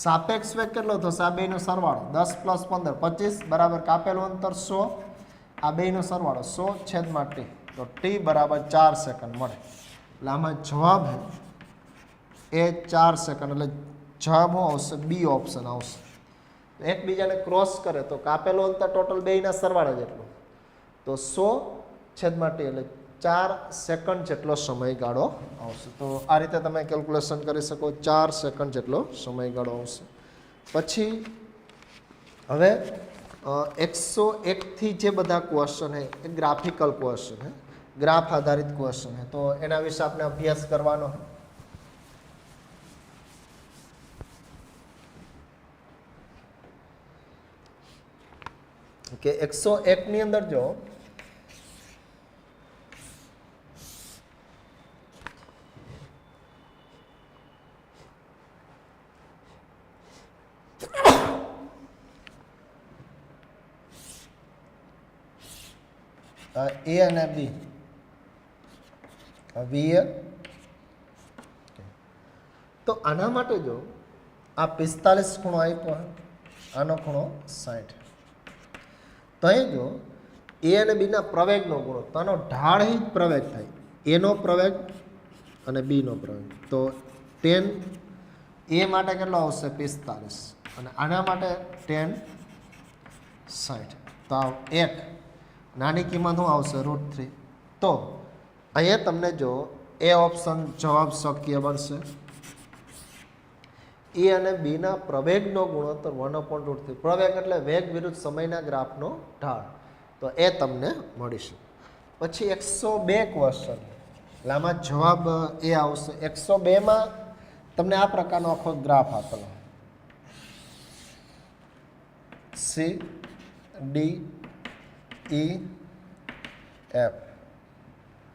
સાપેક્ષ વેગ કેટલો થશે? આ બેનો સરવાળો 10 પ્લસ 15 25 બરાબર કાપેલું અંતર 100. આ બેનો સરવાળો 100 છેદમાં ટી. તો ટી બરાબર 4 સેકન્ડ મળે. એટલે આમાં જવાબ એ 4 સેકન્ડ. એટલે જવાબ આવશે બી ઓપ્શન આવશે. એકબીજાને ક્રોસ કરે તો કાપેલું અંતર ટોટલ બેયના સરવાળા જેટલું. તો 100 છેદમાં ટી એટલે 4 સેકન્ડ જેટલો સમયગાળો આવશે. તો આ રીતે તમે કેલ્ક્યુલેશન કરી શકો. 4 સેકન્ડ જેટલો સમયગાળો આવશે. પછી હવે 101 થી જે બધા ક્વેશ્ચન છે એ ગ્રાફિકલ ક્વેશ્ચન છે, ગ્રાફ આધારિત ક્વેશ્ચન છે. તો એના વિશે આપણે અભ્યાસ કરવાનો કે 101 ની અંદર જો એ અને બી વી તો આના માટે જો આ 45 ખૂણો આપ્યો, આનો ખૂણો 60. તો અહીં જો એ અને બીના પ્રવેગનો ગુણો તો આનો ઢાળ જ પ્રવેગ થાય. એનો પ્રવેગ અને બીનો પ્રવેગ. તો 10 એ માટે કેટલો આવશે? 45 અને આના માટે 10 60. તો આ 1 નાની કિંમત શું આવશે? √3. તો અહીંયા તમને જો એ ઓપ્શન જવાબ શક્ય બનશે. એ અને બીના પ્રવેગનો ગુણોત્તર 1/√3. પ્રવેગ એટલે વેગ વિરુદ્ધ સમયના ગ્રાફનો ઢાળ. તો એ તમને મળીશે. પછી 102 ક્વેશ્ચન. એટલે આમાં જવાબ એ આવશે. 102માં તમને આ પ્રકારનો આખો ગ્રાફ આપેલો સી ડી E F.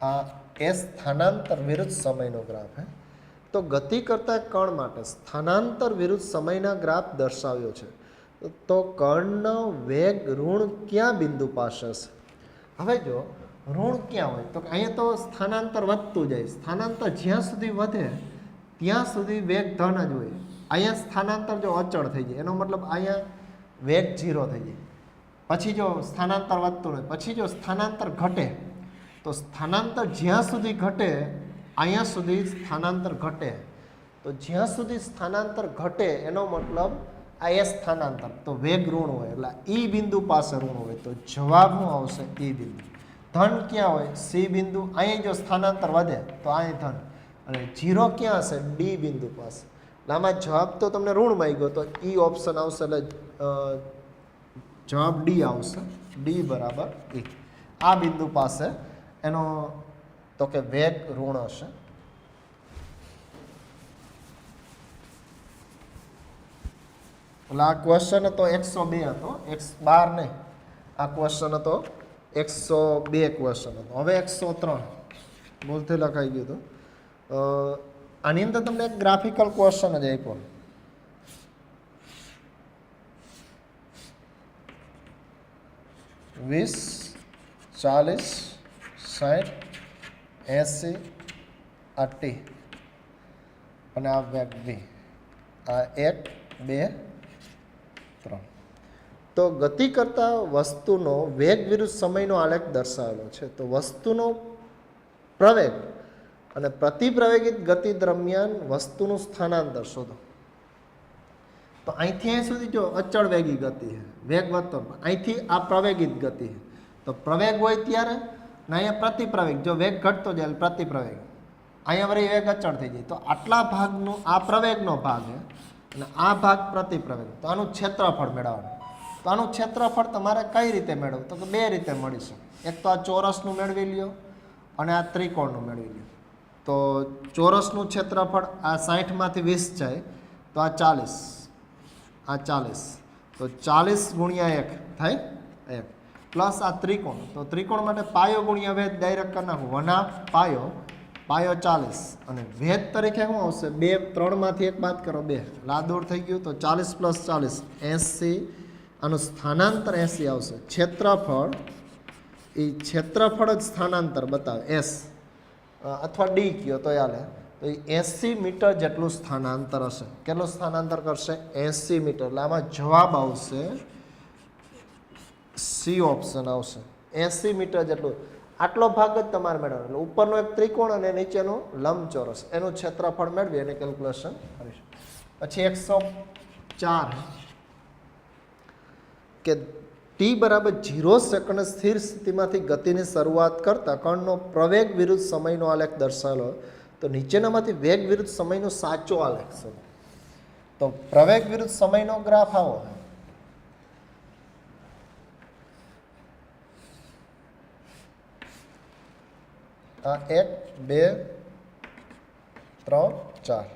આ એ સ્થાનાંતર વિરુદ્ધ સમયનો ગ્રાફ હે. તો ગતિ કરતા કણ માટે સ્થાનાંતર વિરુદ્ધ સમયના ગ્રાફ દર્શાવ્યો છે. તો કણનો વેગ ઋણ ક્યાં બિંદુ પાસે છે? હવે જો ઋણ ક્યાં હોય તો અહીંયા તો સ્થાનાંતર વધતું જાય. સ્થાનાંતર જ્યાં સુધી વધે ત્યાં સુધી વેગ ધન જ હોય. અહીંયા સ્થાનાંતર જો અચળ થઈ જાય એનો મતલબ અહીંયા વેગ 0 થઈ જાય. પછી જો સ્થાનાંતર વધતું હોય, પછી જો સ્થાનાંતર ઘટે તો સ્થાનાંતર જ્યાં સુધી ઘટે અહીંયા સુધી સ્થાનાંતર ઘટે, તો જ્યાં સુધી સ્થાનાંતર ઘટે એનો મતલબ આ એ સ્થાનાંતર, તો વેગ ઋણ હોય એટલે ઈ બિંદુ પાસે ઋણ હોય, તો જવાબ શું આવશે? ઈ બિંદુ. ધન ક્યાં હોય? સી બિંદુ. અહીં જો સ્થાનાંતર વધે તો અહીં ધન, અને 0 ક્યાં હશે? ડી બિંદુ પાસે. એટલે આમાં જવાબ તો તમને ઋણ માં ગયો, તો ઈ ઓપ્શન આવશે, એટલે જવાબ ડી આવશે. ડી બરાબર ઈ. આ બિંદુ પાસે એનો તો કે વેગ ઋણ હશે. એટલે આ ક્વેશ્ચન હતો 102 હતો, 112 નહીં. આ ક્વેશ્ચન હતો 102 ક્વેશ્ચન હતો. હવે 103 ભૂલથી લખાઈ ગયું હતું. આની અંદર તમને એક ગ્રાફિકલ ક્વેશ્ચન જ આપ્યો. વીસ, 40, 60, 80 આ ટી અને આ વેગ વી. આ 1, 2, 3. તો ગતિ કરતા વસ્તુનો વેગ વિરુદ્ધ સમયનો આલેખ દર્શાવેલો છે. તો વસ્તુનો પ્રવેગ અને પ્રતિપ્રવેગિત ગતિ દરમિયાન વસ્તુનું સ્થાનાંતર શોધો. તો અહીંથી અહીં સુધી જો અચળ વેગી ગતિ છે, વેગ વધતો, અહીંથી આ પ્રવેગિત ગતિ છે. તો પ્રવેગ હોય ત્યારે ને અહીંયા પ્રતિપ્રવેગ, જો વેગ ઘટતો જાય પ્રતિપ્રવેગ, અહીંયા વળી વેગ અચળ થઈ જાય. તો આટલા ભાગનું આ પ્રવેગનો ભાગ છે અને આ ભાગ પ્રતિપ્રવેગ. તો આનું ક્ષેત્રફળ મેળવવાનું. તો આનું ક્ષેત્રફળ તમારે કઈ રીતે મેળવવું? તો કે બે રીતે મળી શકે. એક તો આ ચોરસનું મેળવી લ્યો અને આ ત્રિકોણનું મેળવી લ્યો. તો ચોરસનું ક્ષેત્રફળ આ 60 માંથી 20 જાય તો આ 40, આ 40, તો 40 ગુણ્યા 1 થાય 1, પ્લસ આ ત્રિકોણ. તો ત્રિકોણ માટે પાયો ગુણ્યા વેધ ડાયરેક્ટ કરી નાખું, 1/2 પાયો, પાયો 40 અને વેધ તરીકે શું આવશે? 2, 3 માંથી 1 બાદ કરો 2, એટલે આ દૂર થઈ ગયું. તો 40 પ્લસ 40 80, આનું સ્થાનાંતર 80 આવશે. ક્ષેત્રફળ એ ક્ષેત્રફળ જ સ્થાનાંતર બતાવે, એસ અથવા ડી કયો તો ચાલે. તો એ 80 મીટર જેટલું સ્થાનાંતર હશે. કેટલું સ્થાનાંતર કરશે? 80 મીટર. એટલે આમાં જવાબ આવશે સી ઓપ્શન આવશે, 80 મીટર જેટલું. આટલો ભાગ જ તમારે મેળવવાનો. એટલે ઉપરનો એક ત્રિકોણ અને નીચેનો લંબચોરસ, એનું ક્ષેત્રફળ મેળવી અને કેલ્ક્યુલેશન કરીશું. પછી 104 કે ટી બરાબર 0 સેકન્ડ સ્થિર સ્થિતિમાંથી ગતિની શરૂઆત કરતા કણનો પ્રવેગ વિરુદ્ધ સમયનો આલેખ દર્શાવેલો. તો નીચેનામાંથી વેગ વિરુદ્ધ સમયનો સાચો આલેખ છે. તો પ્રવેગ વિરુદ્ધ સમયનો ગ્રાફ આવો. આ 1, 2, 3, 4,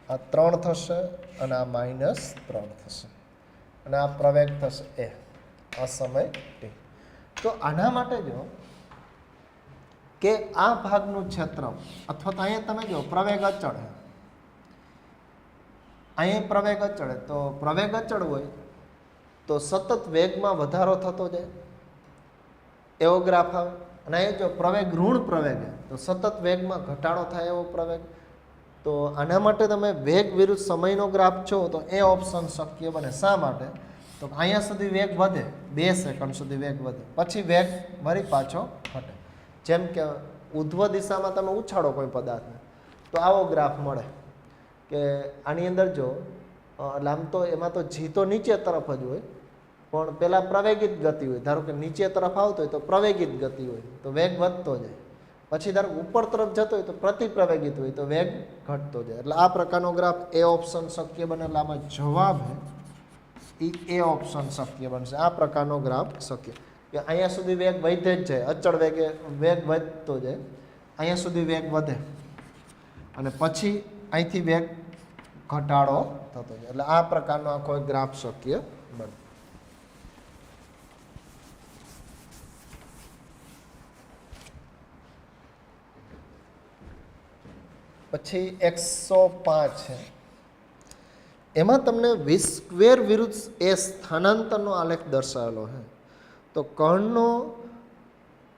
આ 3 થશે અને આ -3 થશે અને આ પ્રવેગ થશે એ, આ સમય ટી. તો આના માટે જો કે આ ભાગનું ક્ષેત્ર અથવા તો અહીંયા તમે જો પ્રવેગ અચળ, અહીંયા પ્રવેગ અચળ, તો પ્રવેગ અચળ હોય તો સતત વેગમાં વધારો થતો જાય એવો ગ્રાફ આવે. અને અહીંયા જો પ્રવેગ ઋણ પ્રવેગ તો સતત વેગમાં ઘટાડો થાય એવો પ્રવેગ. તો આના માટે તમે વેગ વિરુદ્ધ સમયનો ગ્રાફ છો તો એ ઓપ્શન શક્ય બને. શા માટે? તો અહીંયા સુધી વેગ વધે, 2 સેકન્ડ સુધી વેગ વધે, પછી વેગ વળી પાછો ઘટે. જેમ કે ઉધ્વ દિશામાં તમે ઉછાળો કોઈ પદાર્થને તો આવો ગ્રાફ મળે કે આની અંદર જો એટલે આમ તો એમાં તો જી તો નીચે તરફ જ હોય, પણ પહેલાં પ્રવેગિત ગતિ હોય. ધારો કે નીચે તરફ આવતો હોય તો પ્રવેગિત ગતિ હોય તો વેગ વધતો જાય, પછી ધારો ઉપર તરફ જતો હોય તો પ્રતિપ્રવેગિત હોય તો વેગ ઘટતો જાય. એટલે આ પ્રકારનો ગ્રાફ એ ઓપ્શન શક્ય બને. એટલે આમાં જવાબ એ ઓપ્શન શક્ય બનશે. આ પ્રકારનો ગ્રાફ શક્ય કે અહીંયા સુધી વેગ વધે જ જાય, અચળ વેગે વેગ વધતો જાય, અહીંયા સુધી વેગ વધે અને પછી અહીંથી વેગ ઘટાડો થતો જાય. એટલે આ પ્રકારનો આખો ગ્રાફ શક્ય બને. પછી 105 છે, એમાં તમને v² વિરુદ્ધ એ સ્થાનાંતરનો આલેખ દર્શાવેલો છે. તો કણનો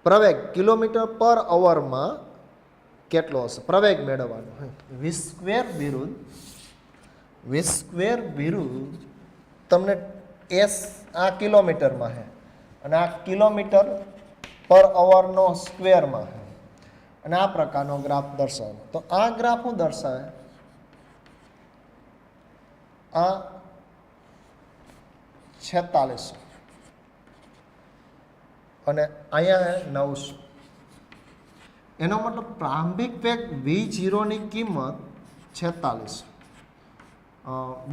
પ્રવેગ km/h કેટલો હશે? પ્રવેગ મેળવવાનો હોય. v² વિરુદ્ધ તમને એસ આ કિલોમીટરમાં છે અને આ કિલોમીટર પર અવરનો સ્ક્વેરમાં અને આ પ્રકારનો ગ્રાફ દર્શાવે. તો આ ગ્રાફ શું દર્શાવે? આ 4600 અને અહીંયા 900. એનો મતલબ પ્રારંભિક વેગ v0 ની કિંમત 4600,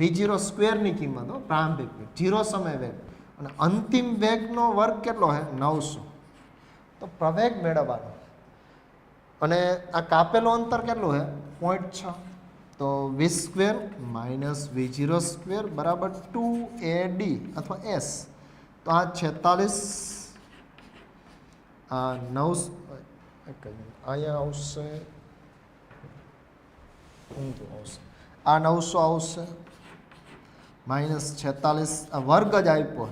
v0 સ્ક્વેરની કિંમત પ્રારંભિક વેગ 0 સમય વેગ અને અંતિમ વેગનો વર્ગ કેટલો છે 900. તો પ્રવેગ મેળવવાનો અને આ કાપેલો અંતર કેટલું છે 0.6. તો v square minus v0 square બરાબર 2ad અથવા s. તો આ 46 આ 900 અહીંયા આવશે, આ 900 આવશે માઇનસ 46 આ વર્ગ જ આપ્યો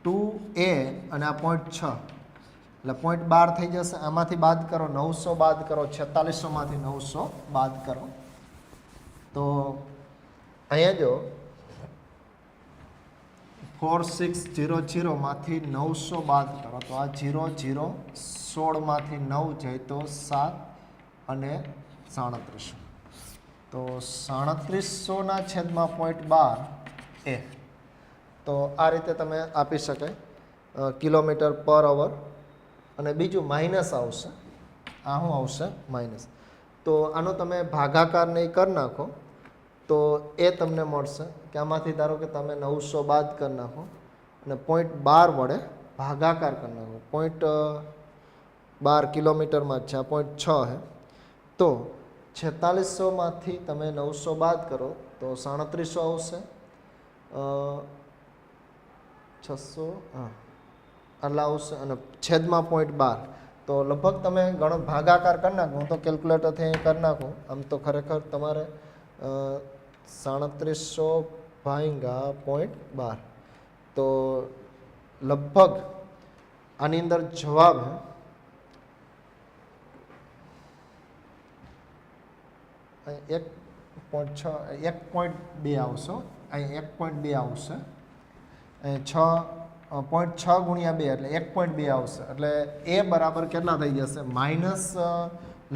2a અને આ 0.6 એટલે 0.12 થઈ જશે. આમાંથી બાદ કરો 900 બાદ કરો 4600માંથી 900 બાદ કરો તો અહીંયા જો 4600માંથી 900 બાદ કરો તો આ 0 0 16માંથી 9 જાય તો 7 અને 3700. તો 3700 છેદમાં 0.12 એ. તો આ રીતે તમે આપી શકાય કિલોમીટર પર અવર. અને બીજું માઇનસ આવશે, આ શું આવશે માઇનસ. તો આનો તમે ભાગાકાર નહીં કરી નાખો તો એ તમને મળશે કે આમાંથી ધારો કે તમે 900 બાદ કરી નાખો અને 0.12 વડે ભાગાકાર કરી નાખો. 0.12 કિલોમીટરમાં જ છે, આ 0.6 છે. તો 4600માંથી તમે 900 બાદ કરો તો 3700 આવશે. 600 હા આટલા આવશે અને છેદમાં 0.12. તો લગભગ તમે ઘણો ભાગાકાર કરી નાખો. હું તો કેલ્ક્યુલેટરથી અહીં કરી નાખું. આમ તો ખરેખર તમારે 3700 ભાગ્યા 0.12 તો લગભગ આની અંદર જવાબ 1.6 1.2 આવશે. અહીં 1.2 આવશે. અહીં 0.6 ગુણ્યા 2 એટલે 1.2 આવશે. એટલે એ બરાબર કેટલા થઈ જશે માઇનસ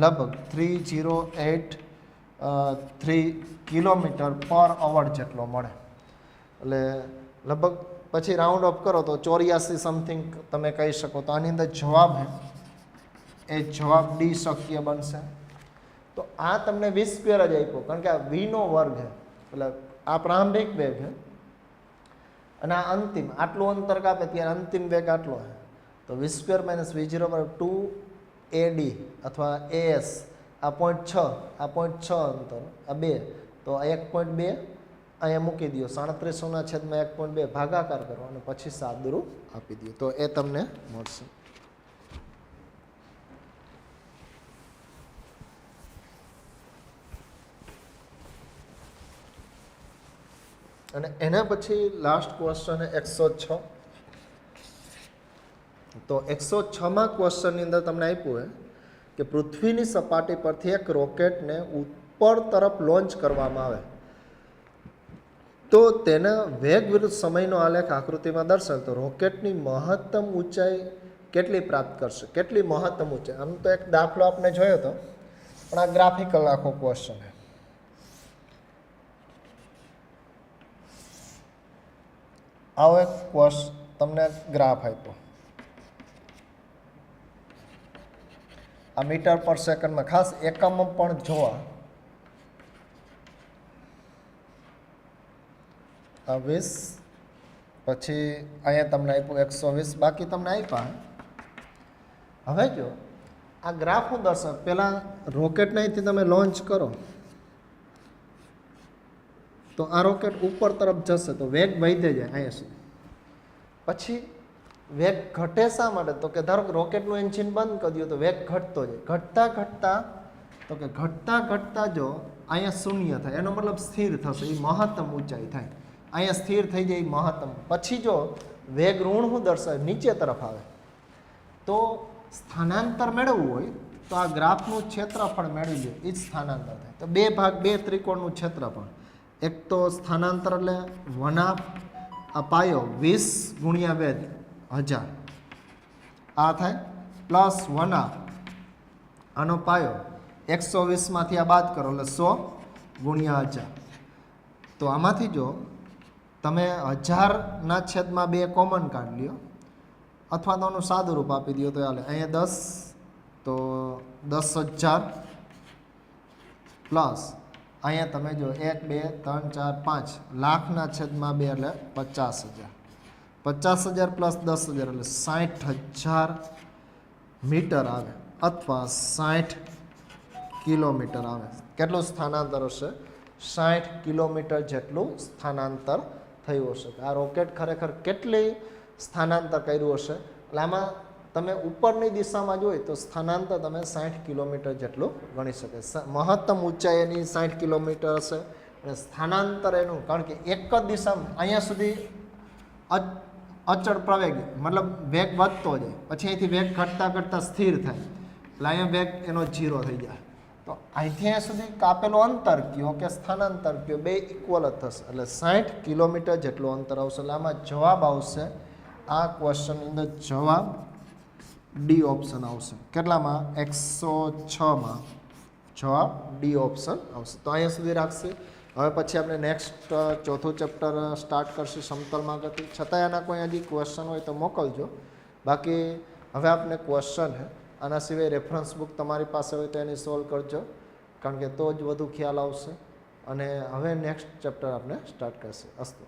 લગભગ 3083 કિલોમીટર પર અવર જેટલો મળે. એટલે લગભગ પછી રાઉન્ડ અપ કરો તો 84 સમથિંગ તમે કહી શકો. તો આની અંદર જવાબ એ જવાબ ડી શક્ય બનશે. તો આ તમને v સ્ક્વેર જ આપ્યો કારણ કે આ v નો વર્ગ છે. એટલે આ પ્રારંભિક વેગ છે અને આ અંતિમ આટલું અંતર કાપે ત્યારે અંતિમ વેગ આટલો છે. તો v સ્ક્વેર માઇનસ v0 બરાબર 2ad અથવા as. આ 0.6 આ 0.6 અંતર આ 2 તો આ 1.2 અહીંયા મૂકી દો. 3700 છેદમાં 1.2 ભાગાકાર કરો અને પછી સાદુરૂપ આપી દો તો એ તમને મળશે. અને એના પછી લાસ્ટ ક્વેશ્ચન 106. તો 106માં ક્વેશ્ચનની અંદર તમને આપ્યું કે પૃથ્વીની સપાટી પરથી એક રોકેટને ઉપર તરફ લોન્ચ કરવામાં આવે તો તેના વેગ વિરુદ્ધ સમયનો આલેખ આકૃતિમાં દર્શાવે તો રોકેટની મહત્તમ ઊંચાઈ કેટલી પ્રાપ્ત કરશે? કેટલી મહત્તમ ઊંચાઈ? આમ તો એક દાખલો આપણે જોયો હતો પણ આ ગ્રાફિકલ આખો ક્વેશ્ચન છે. આવો એક તમને ગ્રાફ આપ્યો. આ મીટર પર સેકન્ડમાં ખાસ એકમ પણ જોવા. આ 20 પછી અહીંયા તમને આપ્યું 120 બાકી તમને આપ્યા. હવે જો આ ગ્રાફ હું દર્શાવ પહેલાં રોકેટને અહીંથી તમે લોન્ચ કરો તો આ રોકેટ ઉપર તરફ જશે તો વેગ વધે જાય અહીંયા સુધી. પછી વેગ ઘટે શા માટે? તો કે ધારો કે રોકેટનું એન્જિન બંધ કરી દો તો વેગ ઘટતો જાય. ઘટતા ઘટતા તો કે ઘટતા ઘટતા જો અહીંયા શૂન્ય થાય એનો મતલબ સ્થિર થશે, એ મહત્તમ ઊંચાઈ થાય. અહીંયા સ્થિર થઈ જાય મહત્તમ. પછી જો વેગ ઋણ શું દર્શાવે નીચે તરફ આવે તો સ્થાનાંતર મેળવવું હોય તો આ ગ્રાફનું ક્ષેત્રફળ મેળવી લો, એ જ સ્થાનાંતર થાય. તો બે ભાગ બે ત્રિકોણનું ક્ષેત્રફળ. એક તો સ્થાનાંતર એટલે 1/2 આ પાયો 20 ગુણ્યા વેધ 1000 આ થાય પ્લસ 1r આનો પાયો 120માંથી આ બાદ કરો એટલે 100 ગુણ્યા 1000. તો આમાંથી જો તમે 1000ના છેદમાં 2 કોમન કાઢી લ્યો અથવા તો આનું સાદું રૂપ આપી દો તો ચાલે. અહીંયા 10 તો 10,000 પ્લસ અહીંયા તમે જો 1 2 3 4 5 લાખના છેદમાં 2 એટલે 50,000. 50,000 પ્લસ 10,000 એટલે 60,000 મીટર આવે અથવા 60 કિલોમીટર આવે. કેટલું સ્થાનાંતર હશે? 60 કિલોમીટર જેટલું સ્થાનાંતર થયું હશે. આ રોકેટ ખરેખર કેટલી સ્થાનાંતર કર્યું હશે? એટલે આમાં તમે ઉપરની દિશામાં જોઈએ તો સ્થાનાંતર તમે 60 કિલોમીટર જેટલું ગણી શકે. મહત્તમ ઊંચાઈ એની 60 કિલોમીટર હશે અને સ્થાનાંતર એનું, કારણ કે એક જ દિશામાં અહીંયા સુધી અચળ પ્રવેગ મતલબ વેગ વધતો જાય, પછી અહીંથી વેગ ઘટતા ઘટતા સ્થિર થાય એટલે અહીંયા વેગ એનો 0 થઈ જાય. તો અહીંથી અહીંયા સુધી કાપેલું અંતર કયો કે સ્થાનાંતર કયો, બે ઇક્વલ જ થશે એટલે 60 કિલોમીટર જેટલું અંતર આવશે. એટલે આમાં જવાબ આવશે, આ ક્વેશ્ચનની અંદર જવાબ ડી ઓપ્શન આવશે. કેટલામાં? 106માં જવાબ ડી ઓપ્શન આવશે. તો અહીંયા સુધી રાખશે. હવે પછી આપણે નેક્સ્ટ ચોથું ચેપ્ટર સ્ટાર્ટ કરશું, સમતલમાં ગતિ. છતાંય આના કોઈ હજી ક્વેશ્ચન હોય તો મોકલજો. બાકી હવે આપણે ક્વેશ્ચન છે, આના સિવાય રેફરન્સ બુક તમારી પાસે હોય તો એની સોલ્વ કરજો, કારણ કે તો જ વધુ ખ્યાલ આવશે. અને હવે નેક્સ્ટ ચેપ્ટર આપણે સ્ટાર્ટ કરશે. અસ્તુ.